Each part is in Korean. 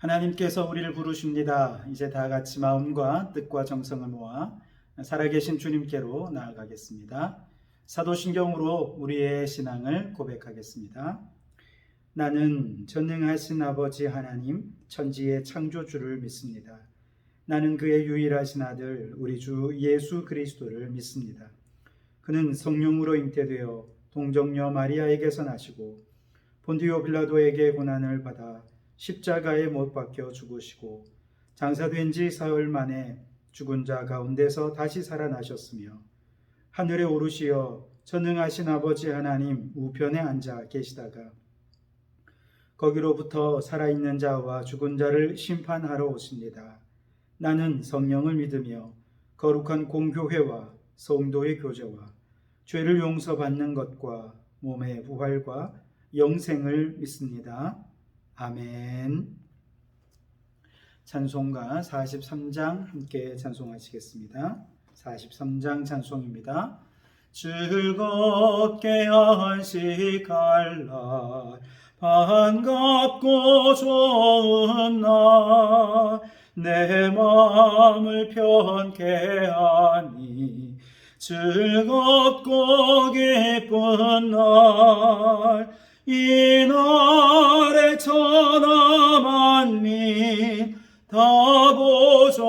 하나님께서 우리를 부르십니다. 이제 다 같이 마음과 뜻과 정성을 모아 살아계신 주님께로 나아가겠습니다. 사도신경으로 우리의 신앙을 고백하겠습니다. 나는 전능하신 아버지 하나님, 천지의 창조주를 믿습니다. 나는 그의 유일하신 아들 우리 주 예수 그리스도를 믿습니다. 그는 성령으로 잉태되어 동정녀 마리아에게서 나시고 본디오 빌라도에게 고난을 받아 십자가에 못 박혀 죽으시고 장사된 지 사흘 만에 죽은 자 가운데서 다시 살아나셨으며 하늘에 오르시어 전능하신 아버지 하나님 우편에 앉아 계시다가 거기로부터 살아있는 자와 죽은 자를 심판하러 오십니다. 나는 성령을 믿으며 거룩한 공교회와 성도의 교제와 죄를 용서받는 것과 몸의 부활과 영생을 믿습니다. 아멘. 찬송가 43장 함께 찬송하시겠습니다. 43장 찬송입니다. 즐겁게 안식할 날, 반갑고 좋은 날, 내 마음을 편케 하니 즐겁고 기쁜 날, 이날에 천하 만민 다 보좌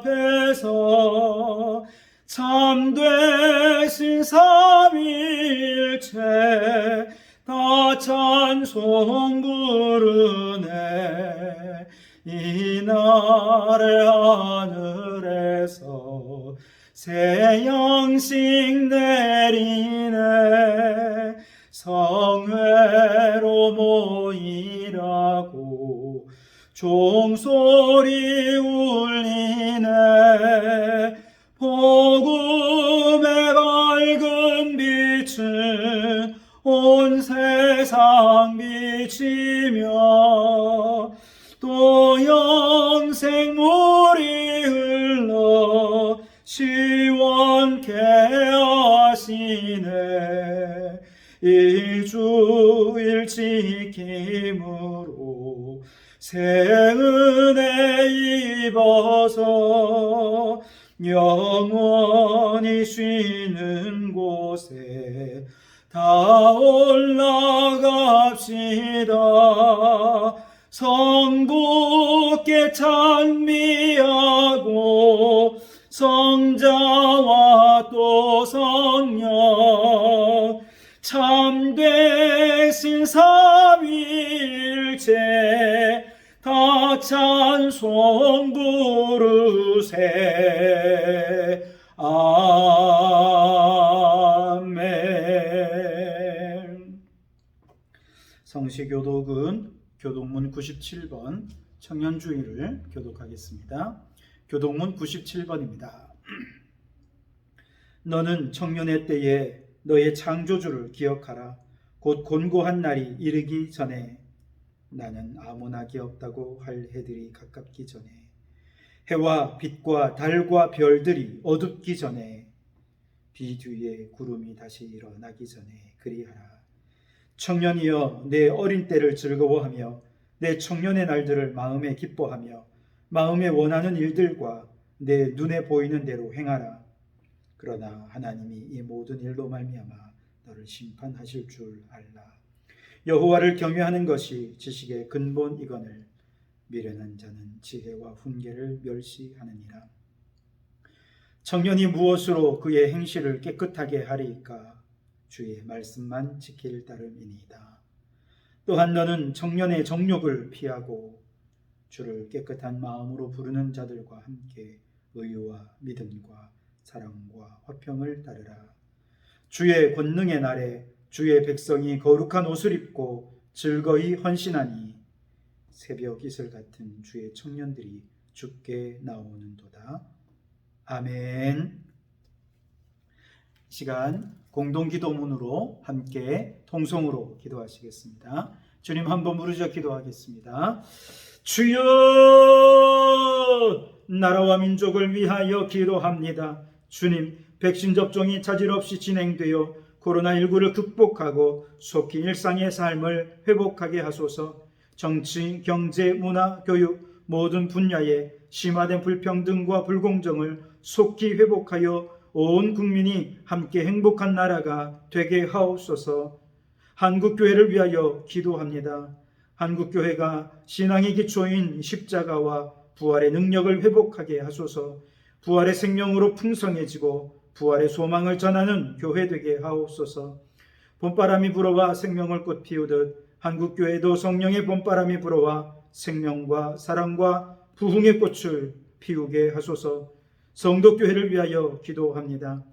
앞에서 참되신 삼위일체 다 찬송 부르네. 이날에 하늘에서 새 양식 내리네. 성회로 모이라고 종소리 울리네. 복음의 밝은 빛은 온 세상 비치며 또 영생물이 흘러 시원케 하시네. 일주일 지킴으로 새 은혜 입어서 영원히 쉬는 곳에 다 올라갑시다. 성부께 찬미하고 성자와 또 성령 참되신 삼위일체 다 찬송 부르세. 아멘. 성시교독은 교독문 97번 청년주의를 교독하겠습니다. 교독문 97번입니다. 너는 청년의 때에 너의 창조주를 기억하라. 곧 곤고한 날이 이르기 전에, 나는 아무나 기억다고 할 해들이 가깝기 전에, 해와 빛과 달과 별들이 어둡기 전에, 비 뒤에 구름이 다시 일어나기 전에 그리하라. 청년이여, 내 어린 때를 즐거워하며 내 청년의 날들을 마음에 기뻐하며 마음에 원하는 일들과 내 눈에 보이는 대로 행하라. 그러나 하나님이 이 모든 일로 말미암아 너를 심판하실 줄 알라. 여호와를 경외하는 것이 지식의 근본이거늘 미련한 자는 지혜와 훈계를 멸시하느니라. 청년이 무엇으로 그의 행실을 깨끗하게 하리이까? 주의 말씀만 지킬 따름이니이다. 또한 너는 청년의 정욕을 피하고 주를 깨끗한 마음으로 부르는 자들과 함께 의와 믿음과 사랑과 화평을 따르라. 주의 권능의 날에 주의 백성이 거룩한 옷을 입고 즐거이 헌신하니 새벽 이슬 같은 주의 청년들이 주께 나오는도다. 아멘. 시간 공동기도문으로 함께 통성으로 기도하시겠습니다. 주님 한번 부르짖어 기도하겠습니다. 주여, 나라와 민족을 위하여 기도합니다. 주님, 백신 접종이 차질 없이 진행되어 코로나19를 극복하고 속히 일상의 삶을 회복하게 하소서. 정치, 경제, 문화, 교육 모든 분야에 심화된 불평등과 불공정을 속히 회복하여 온 국민이 함께 행복한 나라가 되게 하옵소서. 한국교회를 위하여 기도합니다. 한국교회가 신앙의 기초인 십자가와 부활의 능력을 회복하게 하소서. 부활의 생명으로 풍성해지고 부활의 소망을 전하는 교회 되게 하옵소서. 봄바람이 불어와 생명을 꽃피우듯 한국교회도 성령의 봄바람이 불어와 생명과 사랑과 부흥의 꽃을 피우게 하소서. 성도교회를 위하여 기도합니다.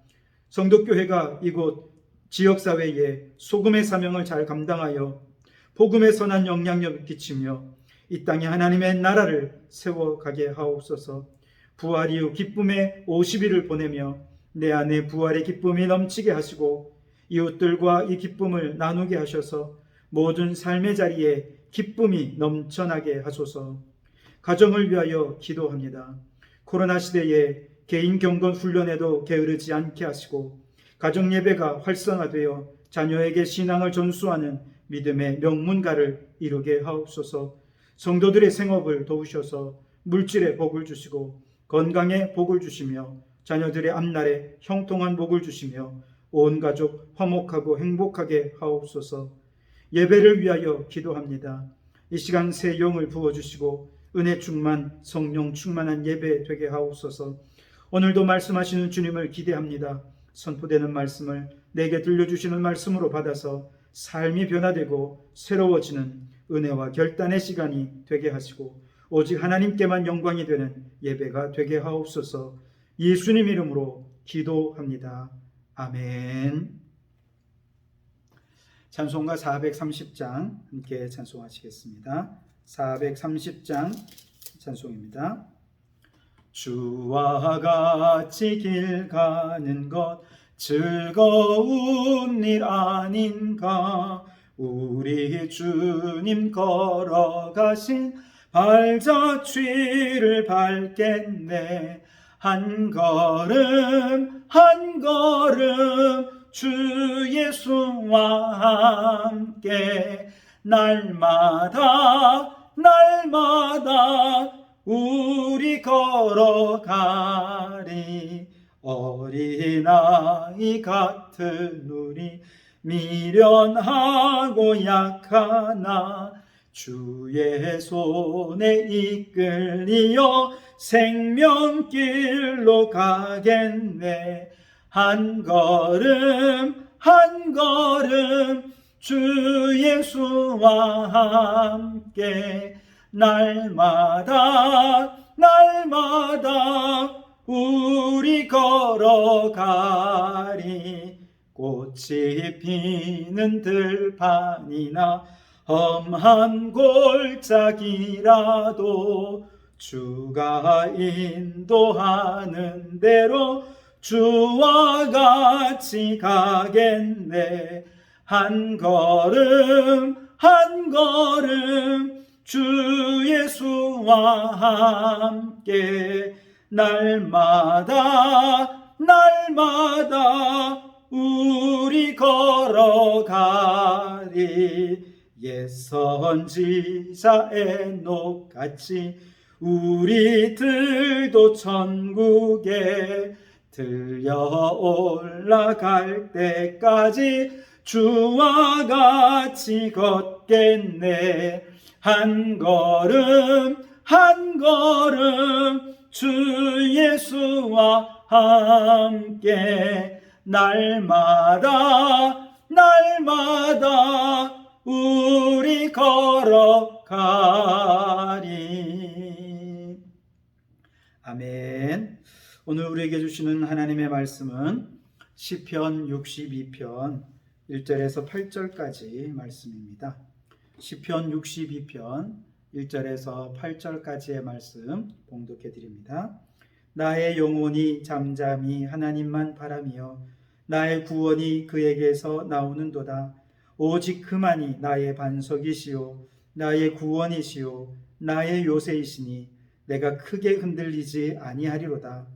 성도교회가 이곳 지역사회에 소금의 사명을 잘 감당하여 복음의 선한 영향력을 끼치며 이 땅에 하나님의 나라를 세워가게 하옵소서. 부활 이후 기쁨의 50일을 보내며 내 안에 부활의 기쁨이 넘치게 하시고 이웃들과 이 기쁨을 나누게 하셔서 모든 삶의 자리에 기쁨이 넘쳐나게 하소서. 가정을 위하여 기도합니다. 코로나 시대에 개인 경건 훈련에도 게으르지 않게 하시고 가정 예배가 활성화되어 자녀에게 신앙을 전수하는 믿음의 명문가를 이루게 하옵소서. 성도들의 생업을 도우셔서 물질의 복을 주시고 건강에 복을 주시며 자녀들의 앞날에 형통한 복을 주시며 온 가족 화목하고 행복하게 하옵소서. 예배를 위하여 기도합니다. 이 시간 새 영을 부어주시고 은혜 충만 성령 충만한 예배 되게 하옵소서. 오늘도 말씀하시는 주님을 기대합니다. 선포되는 말씀을 내게 들려주시는 말씀으로 받아서 삶이 변화되고 새로워지는 은혜와 결단의 시간이 되게 하시고 오직 하나님께만 영광이 되는 예배가 되게 하옵소서. 예수님 이름으로 기도합니다. 아멘. 찬송가 430장 함께 찬송하시겠습니다. 430장 찬송입니다. 주와 같이 길 가는 것 즐거운 일 아닌가. 우리 주님 걸어가신 발자취를 밟겠네. 한 걸음 한 걸음 주 예수와 함께 날마다 날마다 우리 걸어가리. 어린아이 같은 우리 미련하고 약하나 주의 손에 이끌리어 생명길로 가겠네. 한 걸음 한 걸음 주 예수와 함께 날마다 날마다 우리 걸어가리. 꽃이 피는 들판이나 험한 골짜기라도 주가 인도하는 대로 주와 같이 가겠네. 한 걸음 한 걸음 주 예수와 함께 날마다 날마다 우리 걸어가리. 옛 선지자 에녹같이 우리들도 천국에 들려 올라갈 때까지 주와 같이 걷겠네. 한 걸음 한 걸음 주 예수와 함께 날마다 날마다 우리 걸어가리. 아멘. 오늘 우리에게 주시는 하나님의 말씀은 시편 62편 1절에서 8절까지 말씀입니다. 시편 62편 1절에서 8절까지의 말씀 봉독해 드립니다. 나의 영혼이 잠잠히 하나님만 바라며 나의 구원이 그에게서 나오는도다. 오직 그만이 나의 반석이시요 나의 구원이시요 나의 요새이시니 내가 크게 흔들리지 아니하리로다.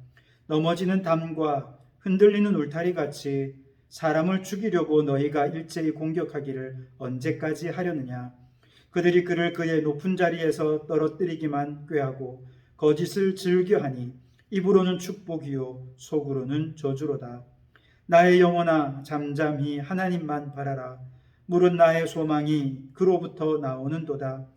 넘어지는 담과 흔들리는 울타리같이 사람을 죽이려고 너희가 일제히 공격하기를 언제까지 하려느냐. 그들이 그를 그의 높은 자리에서 떨어뜨리기만 꾀하고 거짓을 즐겨하니 입으로는 축복이요 속으로는 저주로다. 나의 영혼아 잠잠히 하나님만 바라라. 물은 나의 소망이 그로부터 나오는도다.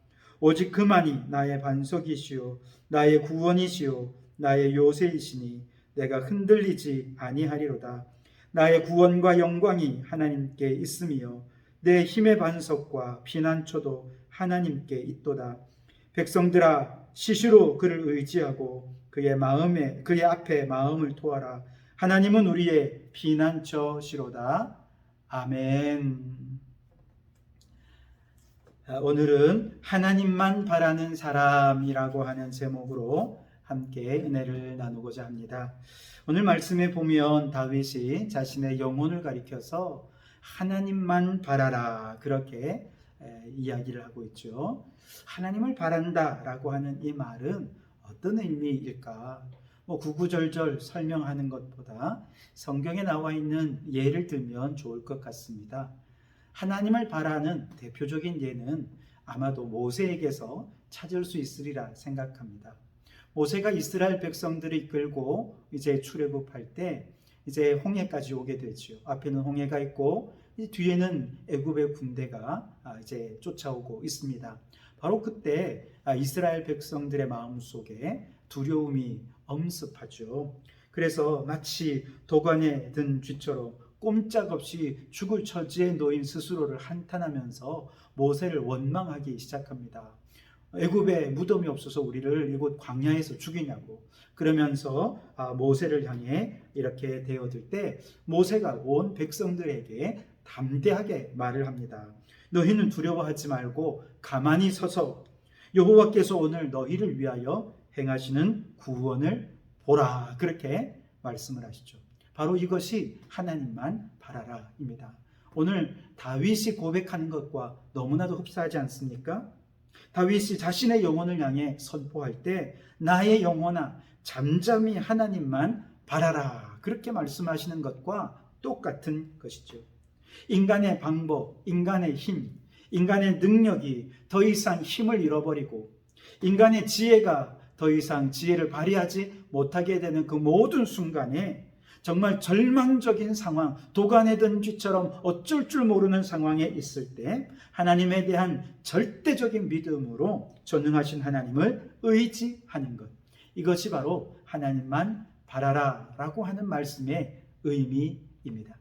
오직 그만이 나의 반석이시요 나의 구원이시요 나의 요새이시니 내가 흔들리지 아니하리로다. 나의 구원과 영광이 하나님께 있음이요 내 힘의 반석과 피난처도 하나님께 있도다. 백성들아 시시로 그를 의지하고 그의 앞에 마음을 토하라. 하나님은 우리의 피난처시로다. 아멘. 오늘은 하나님만 바라는 사람이라고 하는 제목으로 함께 은혜를 나누고자 합니다. 오늘 말씀에 보면 다윗이 자신의 영혼을 가리켜서 하나님만 바라라 그렇게 이야기를 하고 있죠. 하나님을 바란다라고 하는 이 말은 어떤 의미일까? 구구절절 설명하는 것보다 성경에 나와 있는 예를 들면 좋을 것 같습니다. 하나님을 바라는 대표적인 예는 아마도 모세에게서 찾을 수 있으리라 생각합니다. 모세가 이스라엘 백성들을 이끌고 이제 출애굽할 때 이제 홍해까지 오게 되죠. 앞에는 홍해가 있고 뒤에는 애굽의 군대가 이제 쫓아오고 있습니다. 바로 그때 이스라엘 백성들의 마음속에 두려움이 엄습하죠. 그래서 마치 도관에 든 쥐처럼 꼼짝없이 죽을 처지에 놓인 스스로를 한탄하면서 모세를 원망하기 시작합니다. 애굽에 무덤이 없어서 우리를 이곳 광야에서 죽이냐고 그러면서 모세를 향해 이렇게 대어들 때 모세가 온 백성들에게 담대하게 말을 합니다. 너희는 두려워하지 말고 가만히 서서 여호와께서 오늘 너희를 위하여 행하시는 구원을 보라 그렇게 말씀을 하시죠. 바로 이것이 하나님만 바라라입니다. 오늘 다윗이 고백하는 것과 너무나도 흡사하지 않습니까? 다윗이 자신의 영혼을 향해 선포할 때 나의 영혼아 잠잠히 하나님만 바라라 그렇게 말씀하시는 것과 똑같은 것이죠. 인간의 방법, 인간의 힘, 인간의 능력이 더 이상 힘을 잃어버리고 인간의 지혜가 더 이상 지혜를 발휘하지 못하게 되는 그 모든 순간에 정말 절망적인 상황, 도간에 든 쥐처럼 어쩔 줄 모르는 상황에 있을 때 하나님에 대한 절대적인 믿음으로 전능하신 하나님을 의지하는 것. 이것이 바로 하나님만 바라라 라고 하는 말씀의 의미입니다.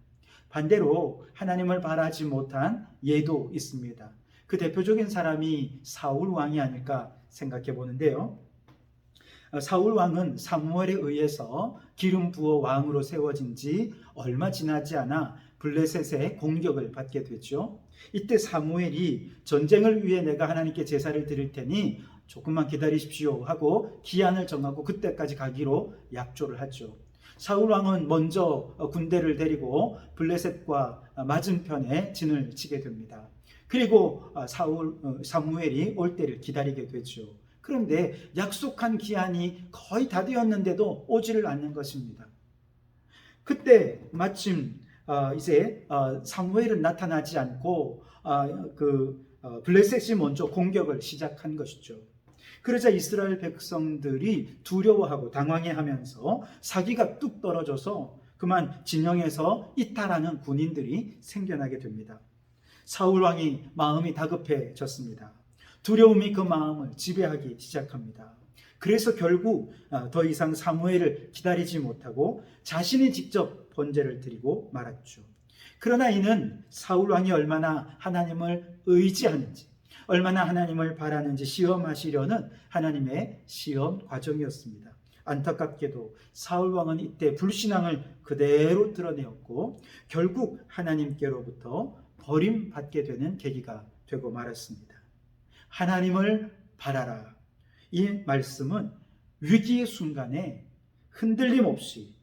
반대로 하나님을 바라지 못한 예도 있습니다. 그 대표적인 사람이 사울 왕이 아닐까 생각해 보는데요. 사울 왕은 사무엘에 의해서 기름 부어 왕으로 세워진 지 얼마 지나지 않아 블레셋의 공격을 받게 되죠. 이때 사무엘이 전쟁을 위해 내가 하나님께 제사를 드릴 테니 조금만 기다리십시오 하고 기한을 정하고 그때까지 가기로 약조를 하죠. 사울 왕은 먼저 군대를 데리고 블레셋과 맞은편에 진을 치게 됩니다. 그리고 사무엘이 올 때를 기다리게 되죠. 그런데 약속한 기한이 거의 다 되었는데도 오지를 않는 것입니다. 그때 마침 이제 사무엘은 나타나지 않고 블레셋이 먼저 공격을 시작한 것이죠. 그러자 이스라엘 백성들이 두려워하고 당황해하면서 사기가 뚝 떨어져서 그만 진영에서 이탈하는 군인들이 생겨나게 됩니다. 사울 왕이 마음이 다급해졌습니다. 두려움이 그 마음을 지배하기 시작합니다. 그래서 결국 더 이상 사무엘을 기다리지 못하고 자신이 직접 번제를 드리고 말았죠. 그러나 이는 사울 왕이 얼마나 하나님을 의지하는지, 얼마나 하나님을 바라는지 시험하시려는 하나님의 시험 과정이었습니다. 안타깝게도 사울 왕은 이때 불신앙을 그대로 드러내었고 결국 하나님께로부터 버림받게 되는 계기가 되고 말았습니다. 하나님을 바라라. 이 말씀은 위기의 순간에 흔들림 없이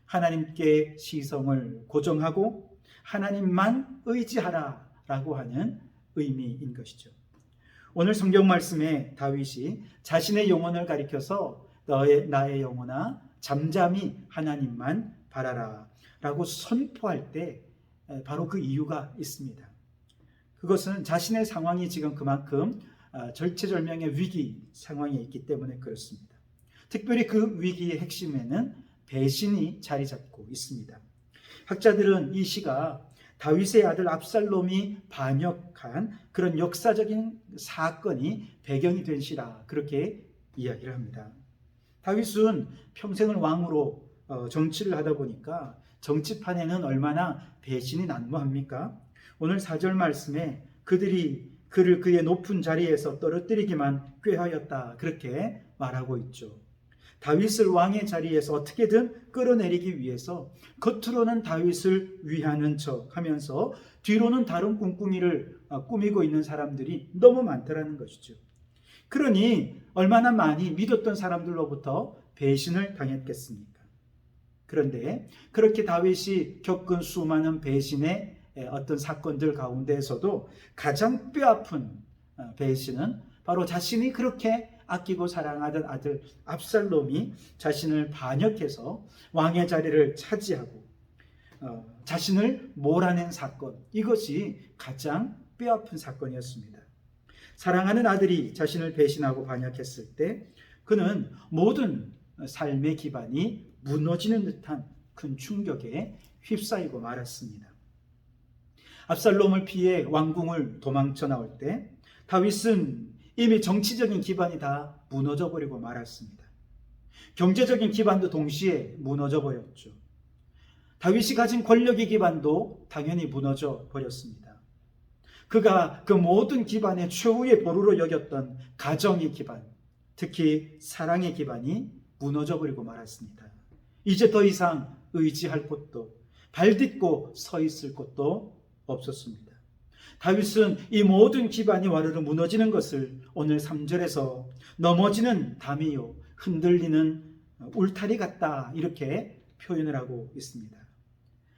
하나님께 시선을 고정하고 하나님만 의지하라 라고 하는 의미인 것이죠. 오늘 성경 말씀에 다윗이 자신의 영혼을 가리켜서 나의 영혼아 잠잠히 하나님만 바라라 라고 선포할 때 바로 그 이유가 있습니다. 그것은 자신의 상황이 지금 그만큼 절체절명의 위기 상황에 있기 때문에 그렇습니다. 특별히 그 위기의 핵심에는 배신이 자리 잡고 있습니다. 학자들은 이 시가 다윗의 아들 압살롬이 반역한 그런 역사적인 사건이 배경이 된 시라 그렇게 이야기를 합니다. 다윗은 평생을 왕으로 정치를 하다 보니까 정치판에는 얼마나 배신이 난무합니까? 오늘 4절 말씀에 그들이 그를 그의 높은 자리에서 떨어뜨리기만 꾀하였다 그렇게 말하고 있죠. 다윗을 왕의 자리에서 어떻게든 끌어내리기 위해서 겉으로는 다윗을 위하는 척 하면서 뒤로는 다른 꿍꿍이를 꾸미고 있는 사람들이 너무 많더라는 것이죠. 그러니 얼마나 많이 믿었던 사람들로부터 배신을 당했겠습니까? 그런데 그렇게 다윗이 겪은 수많은 배신의 어떤 사건들 가운데에서도 가장 뼈아픈 배신은 바로 자신이 그렇게 아끼고 사랑하던 아들 압살롬이 자신을 반역해서 왕의 자리를 차지하고 자신을 몰아낸 사건, 이것이 가장 뼈아픈 사건이었습니다. 사랑하는 아들이 자신을 배신하고 반역했을 때 그는 모든 삶의 기반이 무너지는 듯한 큰 충격에 휩싸이고 말았습니다. 압살롬을 피해 왕궁을 도망쳐 나올 때 다윗은 이미 정치적인 기반이 다 무너져 버리고 말았습니다. 경제적인 기반도 동시에 무너져 버렸죠. 다윗이 가진 권력의 기반도 당연히 무너져 버렸습니다. 그가 그 모든 기반의 최후의 보루로 여겼던 가정의 기반, 특히 사랑의 기반이 무너져 버리고 말았습니다. 이제 더 이상 의지할 곳도, 발딛고 서 있을 곳도 없었습니다. 다윗은 이 모든 기반이 와르르 무너지는 것을 오늘 3절에서 넘어지는 담이요 흔들리는 울타리 같다 이렇게 표현을 하고 있습니다.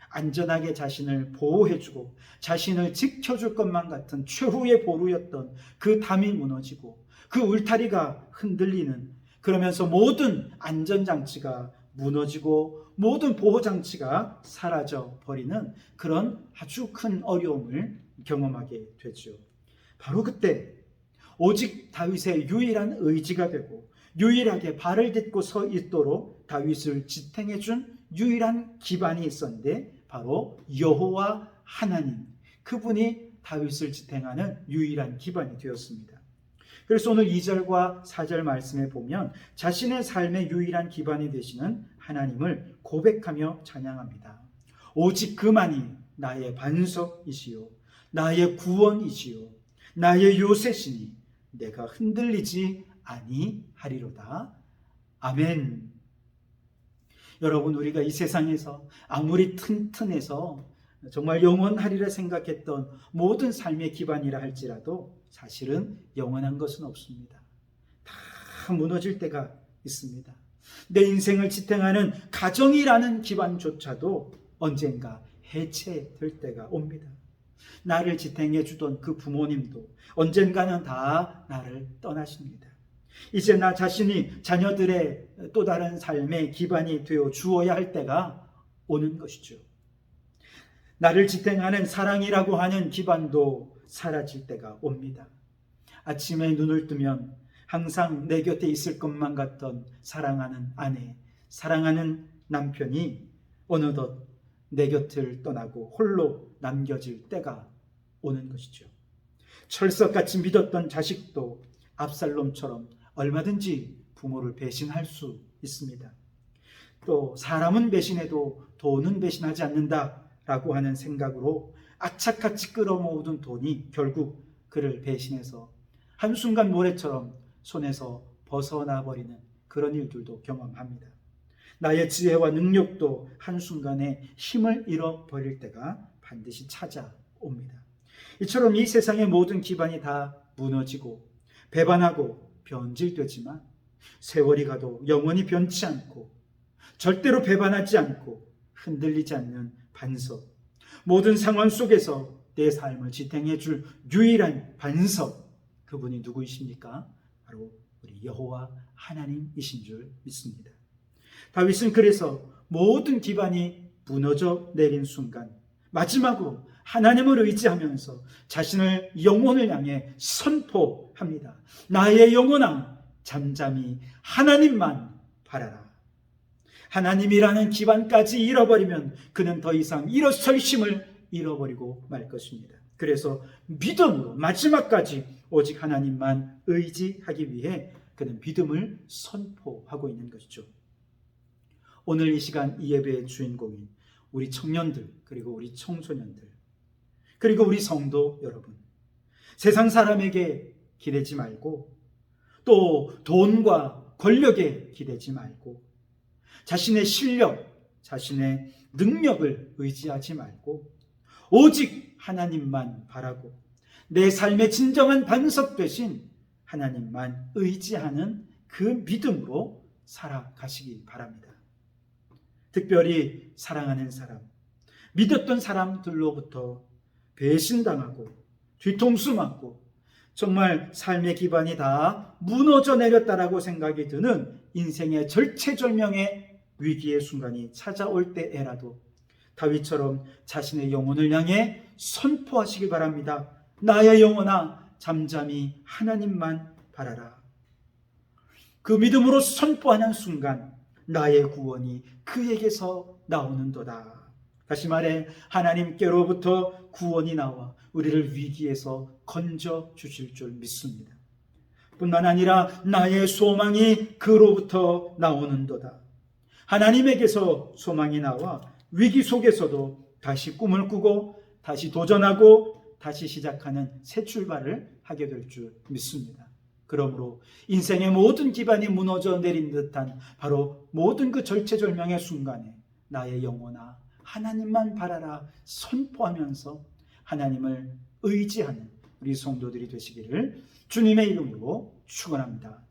안전하게 자신을 보호해주고 자신을 지켜줄 것만 같은 최후의 보루였던 그 담이 무너지고 그 울타리가 흔들리는, 그러면서 모든 안전장치가 무너지고 모든 보호장치가 사라져 버리는 그런 아주 큰 어려움을 경험하게 되죠. 바로 그때 오직 다윗의 유일한 의지가 되고 유일하게 발을 딛고 서 있도록 다윗을 지탱해 준 유일한 기반이 있었는데 바로 여호와 하나님, 그분이 다윗을 지탱하는 유일한 기반이 되었습니다. 그래서 오늘 2절과 4절 말씀에 보면 자신의 삶의 유일한 기반이 되시는 하나님을 고백하며 찬양합니다. 오직 그만이 나의 반석이시요 나의 구원이시요 나의 요새시니 내가 흔들리지 아니하리로다. 아멘. 여러분, 우리가 이 세상에서 아무리 튼튼해서 정말 영원하리라 생각했던 모든 삶의 기반이라 할지라도 사실은 영원한 것은 없습니다. 다 무너질 때가 있습니다. 내 인생을 지탱하는 가정이라는 기반조차도 언젠가 해체될 때가 옵니다. 나를 지탱해 주던 그 부모님도 언젠가는 다 나를 떠나십니다. 이제 나 자신이 자녀들의 또 다른 삶의 기반이 되어 주어야 할 때가 오는 것이죠. 나를 지탱하는 사랑이라고 하는 기반도 사라질 때가 옵니다. 아침에 눈을 뜨면 항상 내 곁에 있을 것만 같던 사랑하는 아내, 사랑하는 남편이 어느덧 내 곁을 떠나고 홀로 남겨질 때가 오는 것이죠. 철석같이 믿었던 자식도 압살롬처럼 얼마든지 부모를 배신할 수 있습니다. 또 사람은 배신해도 돈은 배신하지 않는다라고 하는 생각으로 악착같이 끌어모으던 돈이 결국 그를 배신해서 한순간 모래처럼 손에서 벗어나 버리는 그런 일들도 경험합니다. 나의 지혜와 능력도 한순간에 힘을 잃어버릴 때가 반드시 찾아옵니다. 이처럼 이 세상의 모든 기반이 다 무너지고 배반하고 변질되지만 세월이 가도 영원히 변치 않고 절대로 배반하지 않고 흔들리지 않는 반석, 모든 상황 속에서 내 삶을 지탱해 줄 유일한 반석, 그분이 누구이십니까? 바로 우리 여호와 하나님이신 줄 믿습니다. 다윗은 그래서 모든 기반이 무너져 내린 순간 마지막으로 하나님을 의지하면서 자신의 영혼을 향해 선포합니다. 나의 영혼아, 잠잠히 하나님만 바라라. 하나님이라는 기반까지 잃어버리면 그는 더 이상 일어설 힘을 잃어버리고 말 것입니다. 그래서 믿음으로 마지막까지 오직 하나님만 의지하기 위해 그는 믿음을 선포하고 있는 것이죠. 오늘 이 시간 이 예배의 주인공인 우리 청년들, 그리고 우리 청소년들, 그리고 우리 성도 여러분, 세상 사람에게 기대지 말고, 또 돈과 권력에 기대지 말고, 자신의 실력, 자신의 능력을 의지하지 말고 오직 하나님만 바라고 내 삶의 진정한 반석 되신 하나님만 의지하는 그 믿음으로 살아가시기 바랍니다. 특별히 사랑하는 사람, 믿었던 사람들로부터 배신당하고 뒤통수 맞고 정말 삶의 기반이 다 무너져 내렸다라고 생각이 드는 인생의 절체절명의 위기의 순간이 찾아올 때에라도 다윗처럼 자신의 영혼을 향해 선포하시기 바랍니다. 나의 영혼아, 잠잠히 하나님만 바라라. 그 믿음으로 선포하는 순간 나의 구원이 그에게서 나오는도다. 다시 말해 하나님께로부터 구원이 나와 우리를 위기에서 건져 주실 줄 믿습니다. 뿐만 아니라 나의 소망이 그로부터 나오는도다. 하나님에게서 소망이 나와 위기 속에서도 다시 꿈을 꾸고 다시 도전하고 다시 시작하는 새 출발을 하게 될 줄 믿습니다. 그러므로 인생의 모든 기반이 무너져 내린 듯한 바로 모든 그 절체절명의 순간에 나의 영혼아, 하나님만 바라라 선포하면서 하나님을 의지하는 우리 성도들이 되시기를 주님의 이름으로 축원합니다.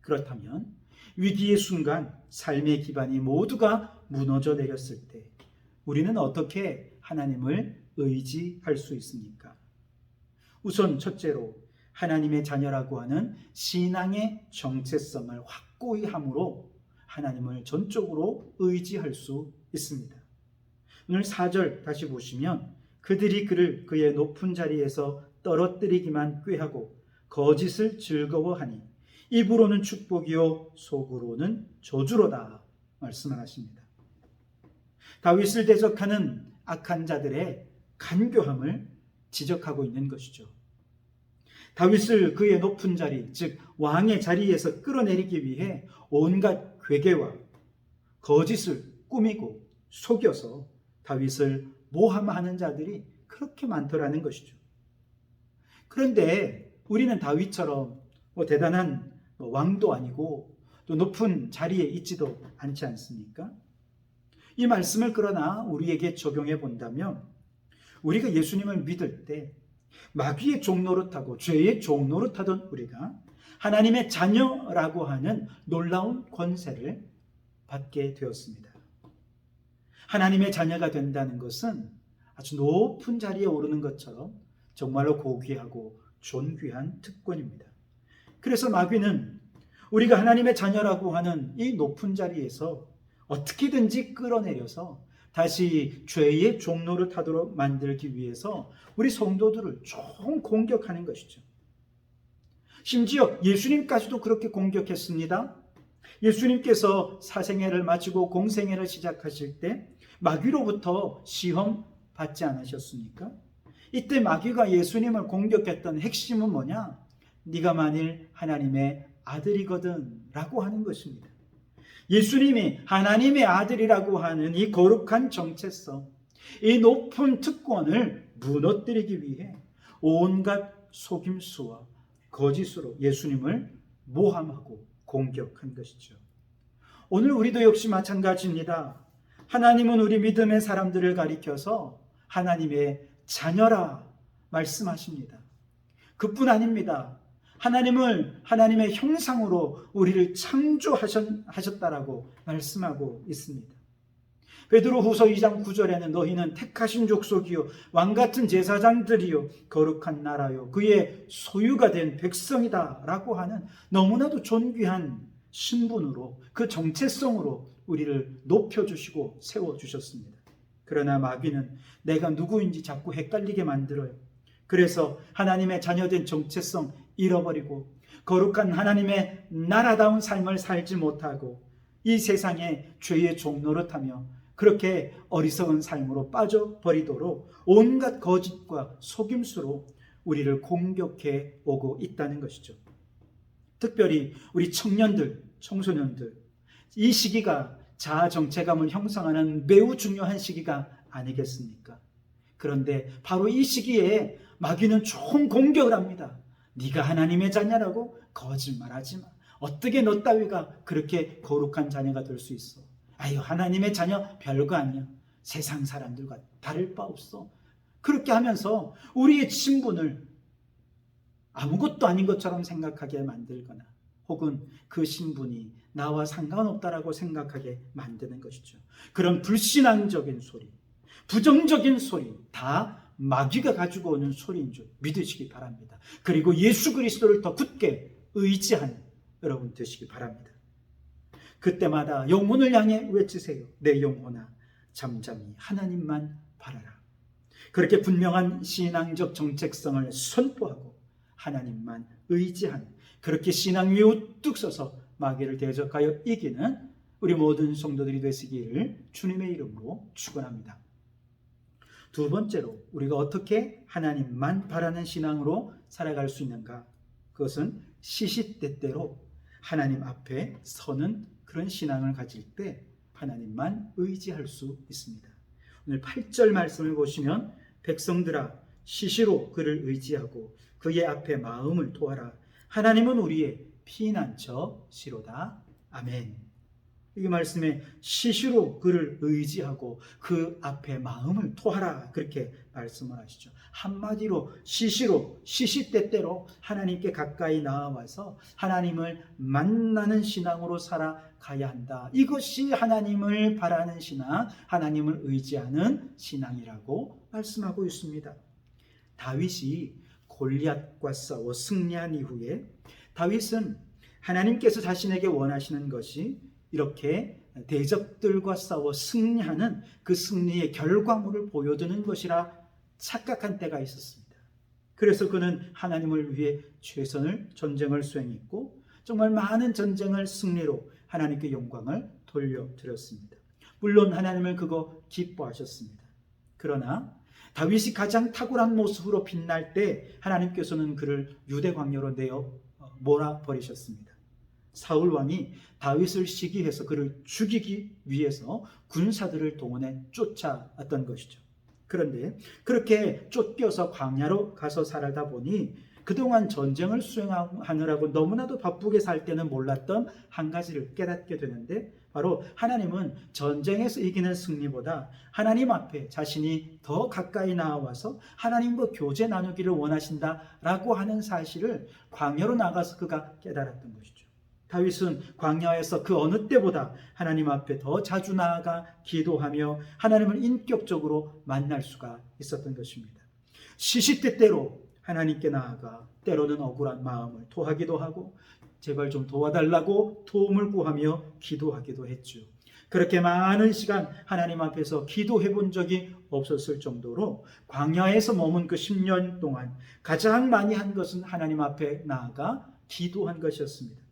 그렇다면 위기의 순간 삶의 기반이 모두가 무너져 내렸을 때 우리는 어떻게 하나님을 의지할 수 있습니까? 우선 첫째로 하나님의 자녀라고 하는 신앙의 정체성을 확고히 함으로 하나님을 전적으로 의지할 수 있습니다. 오늘 4절 다시 보시면 그들이 그를 그의 높은 자리에서 떨어뜨리기만 꾀하고 거짓을 즐거워하니 입으로는 축복이요 속으로는 저주로다 말씀을 하십니다. 다윗을 대적하는 악한 자들의 간교함을 지적하고 있는 것이죠. 다윗을 그의 높은 자리, 즉 왕의 자리에서 끌어내리기 위해 온갖 괴계와 거짓을 꾸미고 속여서 다윗을 모함하는 자들이 그렇게 많더라는 것이죠. 그런데 우리는 다윗처럼 대단한 왕도 아니고 또 높은 자리에 있지도 않지 않습니까? 이 말씀을 그러나 우리에게 적용해 본다면 우리가 예수님을 믿을 때 마귀의 종노릇하고 죄의 종노릇하던 우리가 하나님의 자녀라고 하는 놀라운 권세를 받게 되었습니다. 하나님의 자녀가 된다는 것은 아주 높은 자리에 오르는 것처럼 정말로 고귀하고 존귀한 특권입니다. 그래서 마귀는 우리가 하나님의 자녀라고 하는 이 높은 자리에서 어떻게든지 끌어내려서 다시 죄의 종로를 타도록 만들기 위해서 우리 성도들을 총 공격하는 것이죠. 심지어 예수님까지도 그렇게 공격했습니다. 예수님께서 사생애를 마치고 공생애를 시작하실 때 마귀로부터 시험 받지 않으셨습니까? 이때 마귀가 예수님을 공격했던 핵심은 뭐냐? 네가 만일 하나님의 아들이거든 라고 하는 것입니다. 예수님이 하나님의 아들이라고 하는 이 거룩한 정체성, 이 높은 특권을 무너뜨리기 위해 온갖 속임수와 거짓으로 예수님을 모함하고 공격한 것이죠. 오늘 우리도 역시 마찬가지입니다. 하나님은 우리 믿음의 사람들을 가리켜서 하나님의 자녀라 말씀하십니다. 그뿐 아닙니다. 하나님을 하나님의 형상으로 우리를 창조하셨다라고 말씀하고 있습니다. 베드로후서 2장 9절에는 너희는 택하신 족속이요 왕같은 제사장들이요 거룩한 나라요 그의 소유가 된 백성이다 라고 하는 너무나도 존귀한 신분으로 그 정체성으로 우리를 높여주시고 세워주셨습니다. 그러나 마귀는 내가 누구인지 자꾸 헷갈리게 만들어요. 그래서 하나님의 자녀된 정체성 잃어버리고 거룩한 하나님의 나라다운 삶을 살지 못하고 이 세상의 죄의 종노릇하며 그렇게 어리석은 삶으로 빠져버리도록 온갖 거짓과 속임수로 우리를 공격해 오고 있다는 것이죠. 특별히 우리 청년들, 청소년들, 이 시기가 자아 정체감을 형성하는 매우 중요한 시기가 아니겠습니까? 그런데 바로 이 시기에 마귀는 좋은 공격을 합니다. 네가 하나님의 자녀라고? 거짓말하지 마. 어떻게 너 따위가 그렇게 거룩한 자녀가 될 수 있어? 아유, 하나님의 자녀 별거 아니야. 세상 사람들과 다를 바 없어. 그렇게 하면서 우리의 신분을 아무것도 아닌 것처럼 생각하게 만들거나 혹은 그 신분이 나와 상관없다라고 생각하게 만드는 것이죠. 그런 불신앙적인 소리, 부정적인 소리 다 마귀가 가지고 오는 소리인 줄 믿으시기 바랍니다. 그리고 예수 그리스도를 더 굳게 의지하는 여러분 되시기 바랍니다. 그때마다 영혼을 향해 외치세요. 내 영혼아 잠잠히 하나님만 바라라. 그렇게 분명한 신앙적 정체성을 선포하고 하나님만 의지하는, 그렇게 신앙 위에 우뚝 서서 마귀를 대적하여 이기는 우리 모든 성도들이 되시기를 주님의 이름으로 축원합니다. 두 번째로 우리가 어떻게 하나님만 바라는 신앙으로 살아갈 수 있는가? 그것은 시시때때로 하나님 앞에 서는 그런 신앙을 가질 때 하나님만 의지할 수 있습니다. 오늘 8절 말씀을 보시면 백성들아 시시로 그를 의지하고 그의 앞에 마음을 토하라. 하나님은 우리의 피난처시로다. 아멘. 이 말씀에 시시로 그를 의지하고 그 앞에 마음을 토하라 그렇게 말씀을 하시죠. 한마디로 시시로 시시때때로 하나님께 가까이 나와서 하나님을 만나는 신앙으로 살아가야 한다. 이것이 하나님을 바라는 신앙, 하나님을 의지하는 신앙이라고 말씀하고 있습니다. 다윗이 골리앗과 싸워 승리한 이후에 다윗은 하나님께서 자신에게 원하시는 것이 이렇게 대적들과 싸워 승리하는 그 승리의 결과물을 보여주는 것이라 착각한 때가 있었습니다. 그래서 그는 하나님을 위해 최선을 전쟁을 수행했고 정말 많은 전쟁을 승리로 하나님께 영광을 돌려드렸습니다. 물론 하나님을 그거 기뻐하셨습니다. 그러나 다윗이 가장 탁월한 모습으로 빛날 때 하나님께서는 그를 유대 광야로 내어 몰아버리셨습니다. 사울 왕이 다윗을 시기해서 그를 죽이기 위해서 군사들을 동원해 쫓아왔던 것이죠. 그런데 그렇게 쫓겨서 광야로 가서 살다 보니 그동안 전쟁을 수행하느라고 너무나도 바쁘게 살 때는 몰랐던 한 가지를 깨닫게 되는데 바로 하나님은 전쟁에서 이기는 승리보다 하나님 앞에 자신이 더 가까이 나와서 하나님과 교제 나누기를 원하신다라고 하는 사실을 광야로 나가서 그가 깨달았던 것이죠. 다윗은 광야에서 그 어느 때보다 하나님 앞에 더 자주 나아가 기도하며 하나님을 인격적으로 만날 수가 있었던 것입니다. 시시때때로 하나님께 나아가 때로는 억울한 마음을 토하기도 하고 제발 좀 도와달라고 도움을 구하며 기도하기도 했죠. 그렇게 많은 시간 하나님 앞에서 기도해 본 적이 없었을 정도로 광야에서 머문 그 10년 동안 가장 많이 한 것은 하나님 앞에 나아가 기도한 것이었습니다.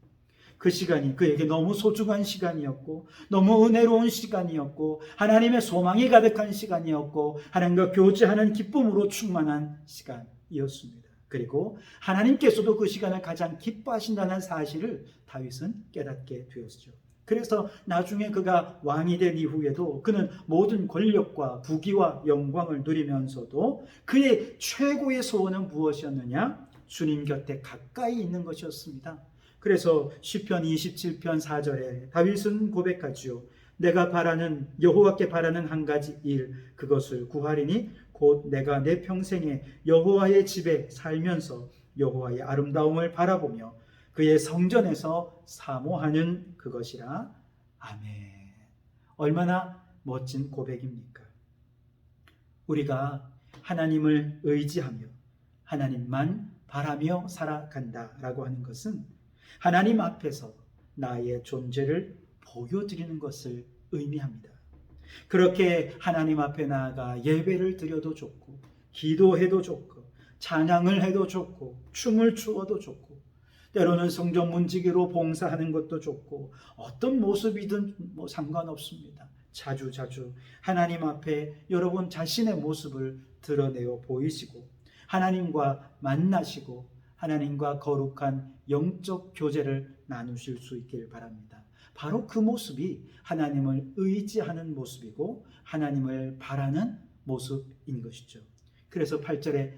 그 시간이 그에게 너무 소중한 시간이었고 너무 은혜로운 시간이었고 하나님의 소망이 가득한 시간이었고 하나님과 교제하는 기쁨으로 충만한 시간이었습니다. 그리고 하나님께서도 그 시간을 가장 기뻐하신다는 사실을 다윗은 깨닫게 되었죠. 그래서 나중에 그가 왕이 된 이후에도 그는 모든 권력과 부귀와 영광을 누리면서도 그의 최고의 소원은 무엇이었느냐? 주님 곁에 가까이 있는 것이었습니다. 그래서 시편 27편 4절에 다윗은 고백하지요. 내가 바라는 여호와께 바라는 한 가지 일 그것을 구하리니 곧 내가 내 평생에 여호와의 집에 살면서 여호와의 아름다움을 바라보며 그의 성전에서 사모하는 그것이라. 아멘. 얼마나 멋진 고백입니까? 우리가 하나님을 의지하며 하나님만 바라며 살아간다라고 하는 것은 하나님 앞에서 나의 존재를 보여드리는 것을 의미합니다. 그렇게 하나님 앞에 나아가 예배를 드려도 좋고, 기도해도 좋고, 찬양을 해도 좋고, 춤을 추어도 좋고, 때로는 성전 문지기로 봉사하는 것도 좋고, 어떤 모습이든 상관없습니다. 자주 하나님 앞에 여러분 자신의 모습을 드러내어 보이시고, 하나님과 만나시고, 하나님과 거룩한 영적 교제를 나누실 수 있길 바랍니다. 바로 그 모습이 하나님을 의지하는 모습이고 하나님을 바라는 모습인 것이죠. 그래서 8절에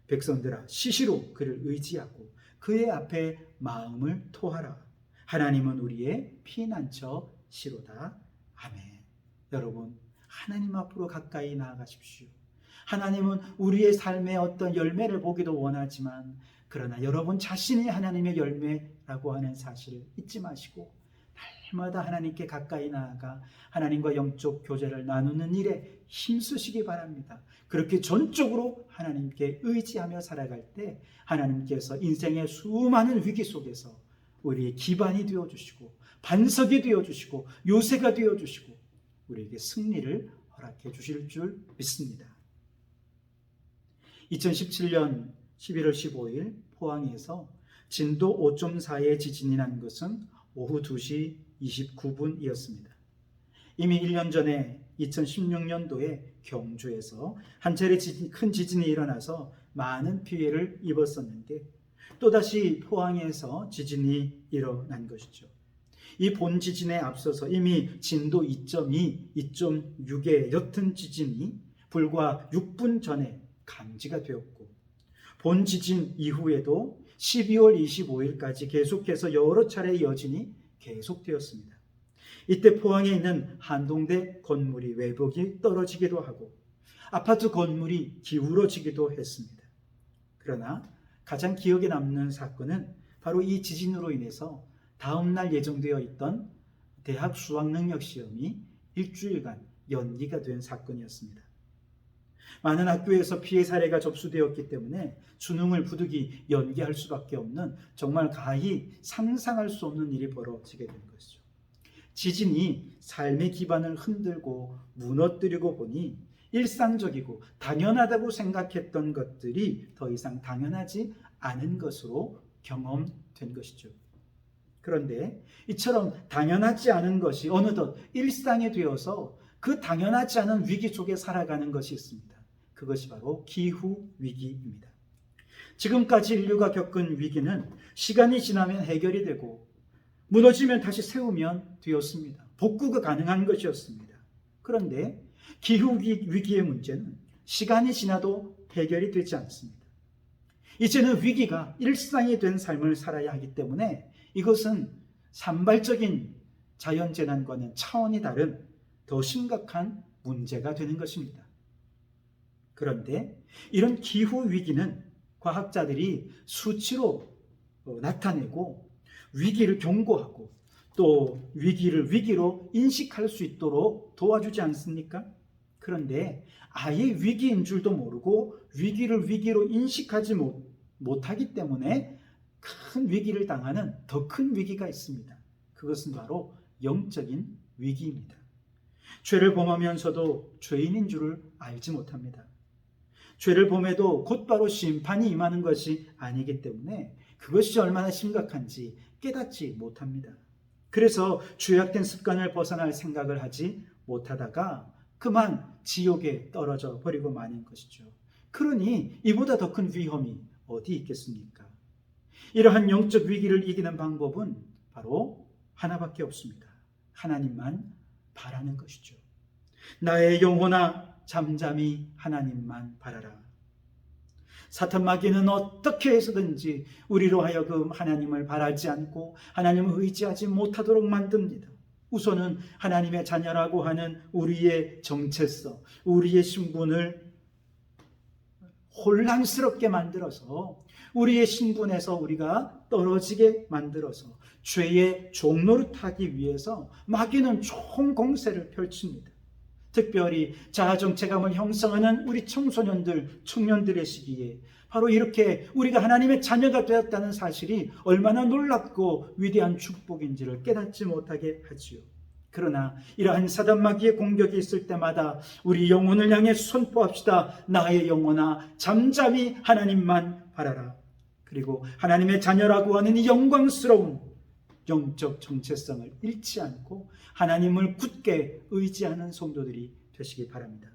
백성들아 시시로 그를 의지하고 그의 앞에 마음을 토하라. 하나님은 우리의 피난처 시로다. 아멘. 여러분, 하나님 앞으로 가까이 나아가십시오. 하나님은 우리의 삶의 어떤 열매를 보기도 원하지만, 그러나 여러분 자신이 하나님의 열매라고 하는 사실을 잊지 마시고 날마다 하나님께 가까이 나아가 하나님과 영적 교제를 나누는 일에 힘쓰시기 바랍니다. 그렇게 전적으로 하나님께 의지하며 살아갈 때 하나님께서 인생의 수많은 위기 속에서 우리의 기반이 되어주시고 반석이 되어주시고 요새가 되어주시고 우리에게 승리를 허락해 주실 줄 믿습니다. 2017년 11월 15일 포항에서 진도 5.4의 지진이 난 것은 오후 2시 29분이었습니다. 이미 1년 전에 2016년도에 경주에서 한 차례 큰 지진이 일어나서 많은 피해를 입었었는데 또다시 포항에서 지진이 일어난 것이죠. 이 본 지진에 앞서서 이미 진도 2.2, 2.6의 옅은 지진이 불과 6분 전에 감지가 되었고 본 지진 이후에도 12월 25일까지 계속해서 여러 차례 여진이 계속되었습니다. 이때 포항에 있는 한동대 건물이 외벽이 떨어지기도 하고 아파트 건물이 기울어지기도 했습니다. 그러나 가장 기억에 남는 사건은 바로 이 지진으로 인해서 다음 날 예정되어 있던 대학 수학능력시험이 일주일간 연기가 된 사건이었습니다. 많은 학교에서 피해 사례가 접수되었기 때문에 수능을 부득이 연기할 수밖에 없는 정말 가히 상상할 수 없는 일이 벌어지게 된 것이죠. 지진이 삶의 기반을 흔들고 무너뜨리고 보니 일상적이고 당연하다고 생각했던 것들이 더 이상 당연하지 않은 것으로 경험된 것이죠. 그런데 이처럼 당연하지 않은 것이 어느덧 일상이 되어서 그 당연하지 않은 위기 속에 살아가는 것이 있습니다. 그것이 바로 기후위기입니다. 지금까지 인류가 겪은 위기는 시간이 지나면 해결이 되고 무너지면 다시 세우면 되었습니다. 복구가 가능한 것이었습니다. 그런데 기후위기의 문제는 시간이 지나도 해결이 되지 않습니다. 이제는 위기가 일상이 된 삶을 살아야 하기 때문에 이것은 산발적인 자연재난과는 차원이 다른 더 심각한 문제가 되는 것입니다. 그런데 이런 기후위기는 과학자들이 수치로 나타내고 위기를 경고하고 또 위기를 위기로 인식할 수 있도록 도와주지 않습니까? 그런데 아예 위기인 줄도 모르고 위기를 위기로 인식하지 못하기 때문에 큰 위기를 당하는 더 큰 위기가 있습니다. 그것은 바로 영적인 위기입니다. 죄를 범하면서도 죄인인 줄을 알지 못합니다. 죄를 범해도 곧바로 심판이 임하는 것이 아니기 때문에 그것이 얼마나 심각한지 깨닫지 못합니다. 그래서 죄악된 습관을 벗어날 생각을 하지 못하다가 그만 지옥에 떨어져 버리고 마는 것이죠. 그러니 이보다 더 큰 위험이 어디 있겠습니까? 이러한 영적 위기를 이기는 방법은 바로 하나밖에 없습니다. 하나님만 바라는 것이죠. 나의 영혼아 잠잠히 하나님만 바라라. 사탄 마귀는 어떻게 해서든지 우리로 하여금 하나님을 바라지 않고 하나님을 의지하지 못하도록 만듭니다. 우선은 하나님의 자녀라고 하는 우리의 정체성, 우리의 신분을 혼란스럽게 만들어서 우리의 신분에서 우리가 떨어지게 만들어서 죄의 종노릇하기 위해서 마귀는 총공세를 펼칩니다. 특별히 자아정체감을 형성하는 우리 청소년들, 청년들의 시기에 바로 이렇게 우리가 하나님의 자녀가 되었다는 사실이 얼마나 놀랍고 위대한 축복인지를 깨닫지 못하게 하지요. 그러나 이러한 사단 마귀의 공격이 있을 때마다 우리 영혼을 향해 선포합시다. 나의 영혼아, 잠잠히 하나님만 바라라. 그리고 하나님의 자녀라고 하는 이 영광스러운 영적 정체성을 잃지 않고 하나님을 굳게 의지하는 성도들이 되시기 바랍니다.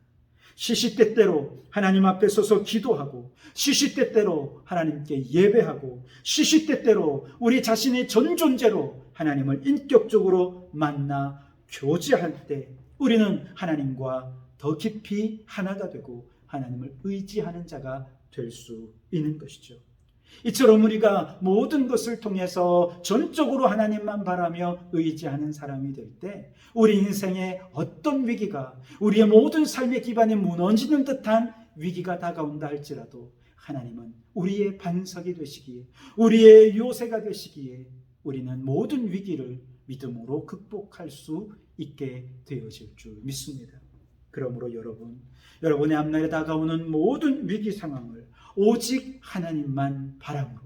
시시때때로 하나님 앞에 서서 기도하고, 시시때때로 하나님께 예배하고, 시시때때로 우리 자신의 전 존재로 하나님을 인격적으로 만나 교제할 때 우리는 하나님과 더 깊이 하나가 되고 하나님을 의지하는 자가 될 수 있는 것이죠. 이처럼 우리가 모든 것을 통해서 전적으로 하나님만 바라며 의지하는 사람이 될 때 우리 인생에 어떤 위기가, 우리의 모든 삶의 기반이 무너지는 듯한 위기가 다가온다 할지라도 하나님은 우리의 반석이 되시기에, 우리의 요새가 되시기에 우리는 모든 위기를 믿음으로 극복할 수 있게 되어질 줄 믿습니다. 그러므로 여러분의 앞날에 다가오는 모든 위기 상황을 오직 하나님만 바람으로,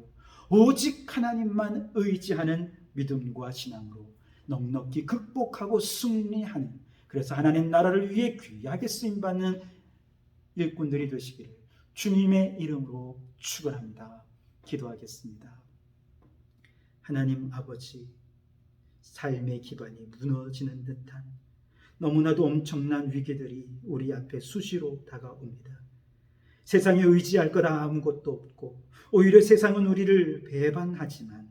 오직 하나님만 의지하는 믿음과 신앙으로 넉넉히 극복하고 승리하는, 그래서 하나님 나라를 위해 귀하게 쓰임받는 일꾼들이 되시기를 주님의 이름으로 축원합니다. 기도하겠습니다. 하나님 아버지, 삶의 기반이 무너지는 듯한 너무나도 엄청난 위기들이 우리 앞에 수시로 다가옵니다. 세상에 의지할 것 아무것도 없고 오히려 세상은 우리를 배반하지만,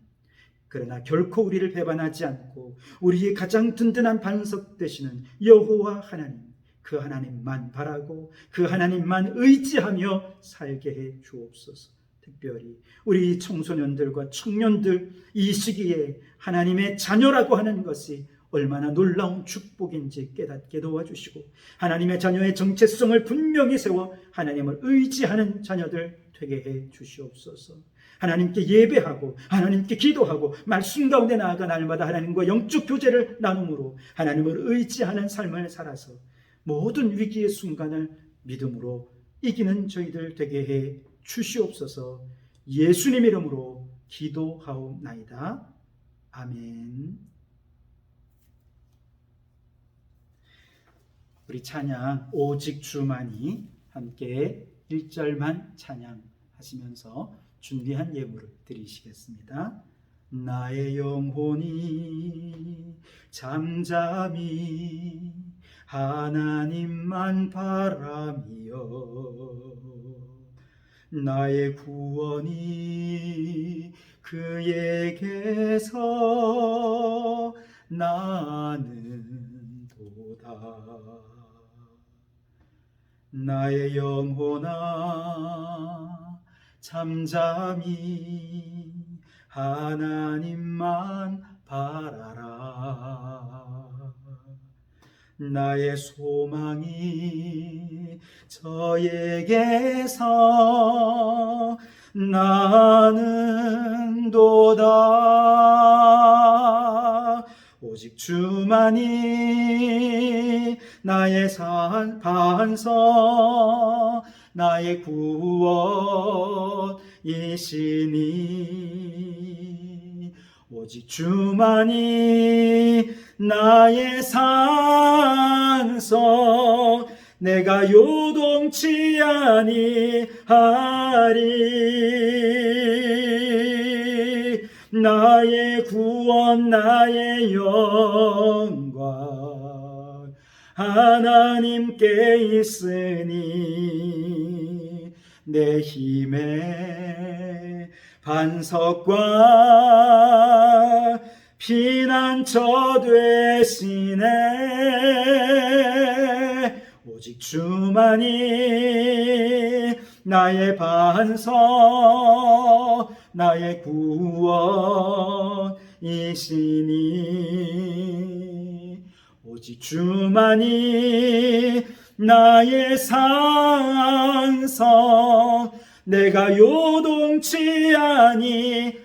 그러나 결코 우리를 배반하지 않고 우리의 가장 든든한 반석 되시는 여호와 하나님, 그 하나님만 바라고 그 하나님만 의지하며 살게 해 주옵소서. 특별히 우리 청소년들과 청년들, 이 시기에 하나님의 자녀라고 하는 것이 얼마나 놀라운 축복인지 깨닫게 도와주시고, 하나님의 자녀의 정체성을 분명히 세워 하나님을 의지하는 자녀들 되게 해 주시옵소서. 하나님께 예배하고 하나님께 기도하고 말씀 가운데 나아가 날마다 하나님과 영적 교제를 나눔으로 하나님을 의지하는 삶을 살아서 모든 위기의 순간을 믿음으로 이기는 저희들 되게 해 주시옵소서. 예수님 이름으로 기도하옵나이다. 아멘. 우리 찬양 오직 주만이 함께 1절만 찬양하시면서 준비한 예물을 드리시겠습니다. 나의 영혼이 잠잠히 하나님만 바라며 나의 구원이 그에게서 나는 도다. 나의 영혼아 잠잠히 하나님만 바라라. 나의 소망이 저에게서 나는 도다. 오직 주만이 나의 반석, 나의 구원이시니 오직 주만이 나의 산석, 내가 요동치 아니하리. 나의 구원, 나의 영광 하나님께 있으니 내 힘의 반석과 피난처 되시네. 오직 주만이 나의 반석, 나의 구원이시니 오직 주만이 나의 산석, 내가 요동치 아니하리.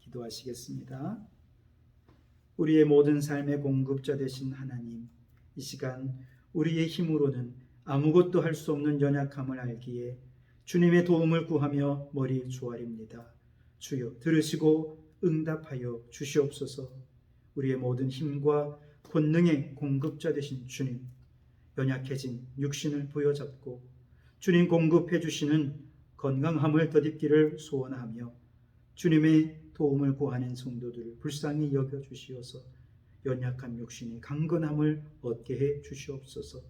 기도하시겠습니다. 우리의 모든 삶의 공급자 되신 하나님, 이 시간 우리의 힘으로는 아무것도 할 수 없는 연약함을 알기에 주님의 도움을 구하며 머리 조아립니다. 주여 들으시고 응답하여 주시옵소서. 우리의 모든 힘과 권능의 공급자 되신 주님, 연약해진 육신을 부여잡고 주님 공급해 주시는 건강함을 덧입기를 소원하며 주님의 도움을 구하는 성도들을 불쌍히 여겨 주시어서 연약한 육신이 강건함을 얻게 해 주시옵소서.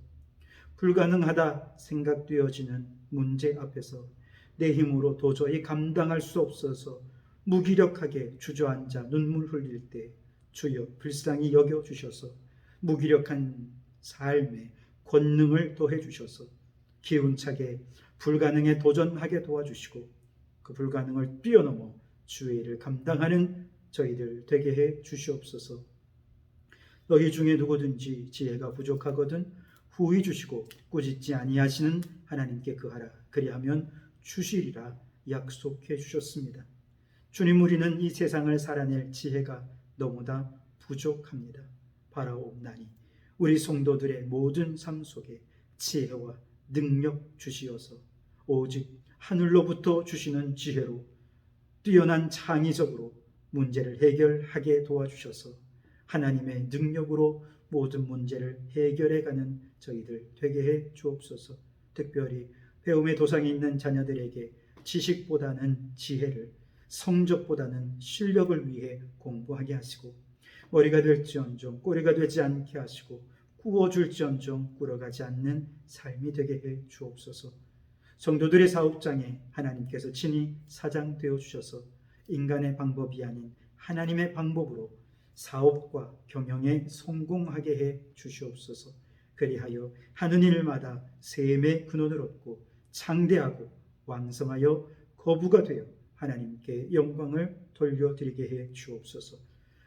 불가능하다 생각되어지는 문제 앞에서 내 힘으로 도저히 감당할 수 없어서 무기력하게 주저앉아 눈물 흘릴 때 주여 불쌍히 여겨 주셔서 무기력한 삶에 권능을 더해 주셔서 기운차게 불가능에 도전하게 도와주시고 그 불가능을 뛰어넘어 주의 일을 감당하는 저희들 되게 해 주시옵소서. 너희 중에 누구든지 지혜가 부족하거든 후히 주시고 꾸짖지 아니하시는 하나님께 그하라. 그리하면 주시리라 약속해 주셨습니다. 주님, 우리는 이 세상을 살아낼 지혜가 너무나 부족합니다. 바라옵나니 우리 성도들의 모든 삶 속에 지혜와 능력 주시어서 오직 하늘로부터 주시는 지혜로 뛰어난 창의적으로 문제를 해결하게 도와주셔서 하나님의 능력으로 모든 문제를 해결해가는 저희들 되게 해 주옵소서. 특별히 배움의 도상이 있는 자녀들에게 지식보다는 지혜를, 성적보다는 실력을 위해 공부하게 하시고 머리가 될지언정 꼬리가 되지 않게 하시고 구워줄지언정 굴어가지 않는 삶이 되게 해 주옵소서. 성도들의 사업장에 하나님께서 친히 사장 되어 주셔서 인간의 방법이 아닌 하나님의 방법으로 사업과 경영에 성공하게 해 주시옵소서. 그리하여 하는 일마다 셈의 근원을 얻고 창대하고 왕성하여 거부가 되어 하나님께 영광을 돌려드리게 해 주옵소서.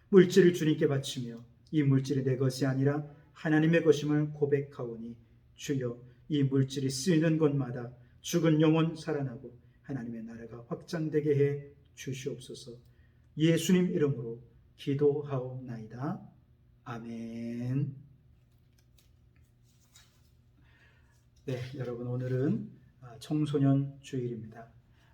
물질을 주님께 바치며 이 물질이 내 것이 아니라 하나님의 것임을 고백하오니 주여 이 물질이 쓰이는 곳마다 죽은 영혼 살아나고 하나님의 나라가 확장되게 해 주시옵소서. 예수님 이름으로 기도하옵나이다. 아멘. 네, 여러분, 오늘은 청소년 주일입니다.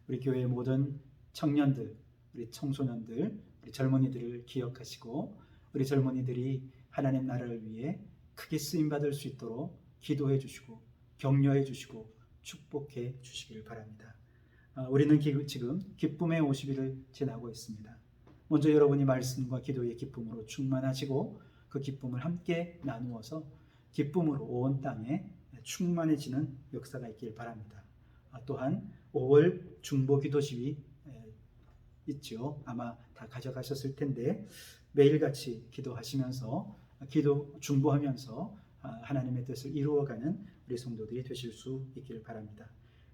우리 교회의 모든 청년들, 우리 청소년들, 우리 젊은이들을 기억하시고 우리 젊은이들이 하나님 나라를 위해 크게 쓰임받을 수 있도록 기도해 주시고 격려해 주시고 축복해 주시길 바랍니다. 우리는 지금 기쁨의 50일을 지나고 있습니다. 먼저 여러분이 말씀과 기도의 기쁨으로 충만하시고 그 기쁨을 함께 나누어서 기쁨으로 온 땅에 충만해지는 역사가 있길 바랍니다. 또한 5월 중보기도 시위 있죠. 아마 다 가져가셨을 텐데 매일같이 기도하시면서 중보하면서 하나님의 뜻을 이루어가는 우리 성도들이 되실 수 있길 바랍니다.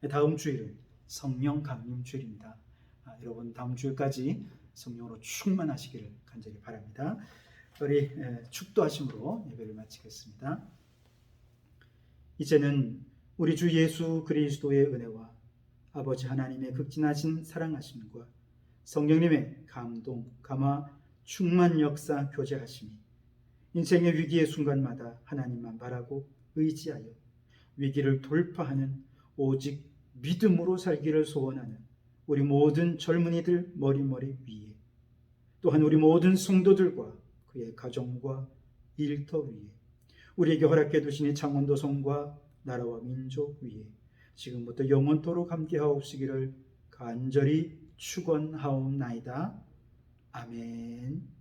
다음 주일은 성령 강림 주일입니다. 여러분 다음 주일까지 성령으로 충만하시기를 간절히 바랍니다. 우리 축도하심으로 예배를 마치겠습니다. 이제는 우리 주 예수 그리스도의 은혜와 아버지 하나님의 극진하신 사랑하심과 성령님의 감동, 감화, 충만 역사 교제하심이 인생의 위기의 순간마다 하나님만 바라고 의지하여 위기를 돌파하는 오직 믿음으로 살기를 소원하는 우리 모든 젊은이들 머리머리 위에, 또한 우리 모든 성도들과 그의 가정과 일터 위에, 우리에게 허락해 두신 이 창원도 성과 나라와 민족 위에 지금부터 영원토록 함께하옵시기를 간절히 축원하옵나이다. 아멘.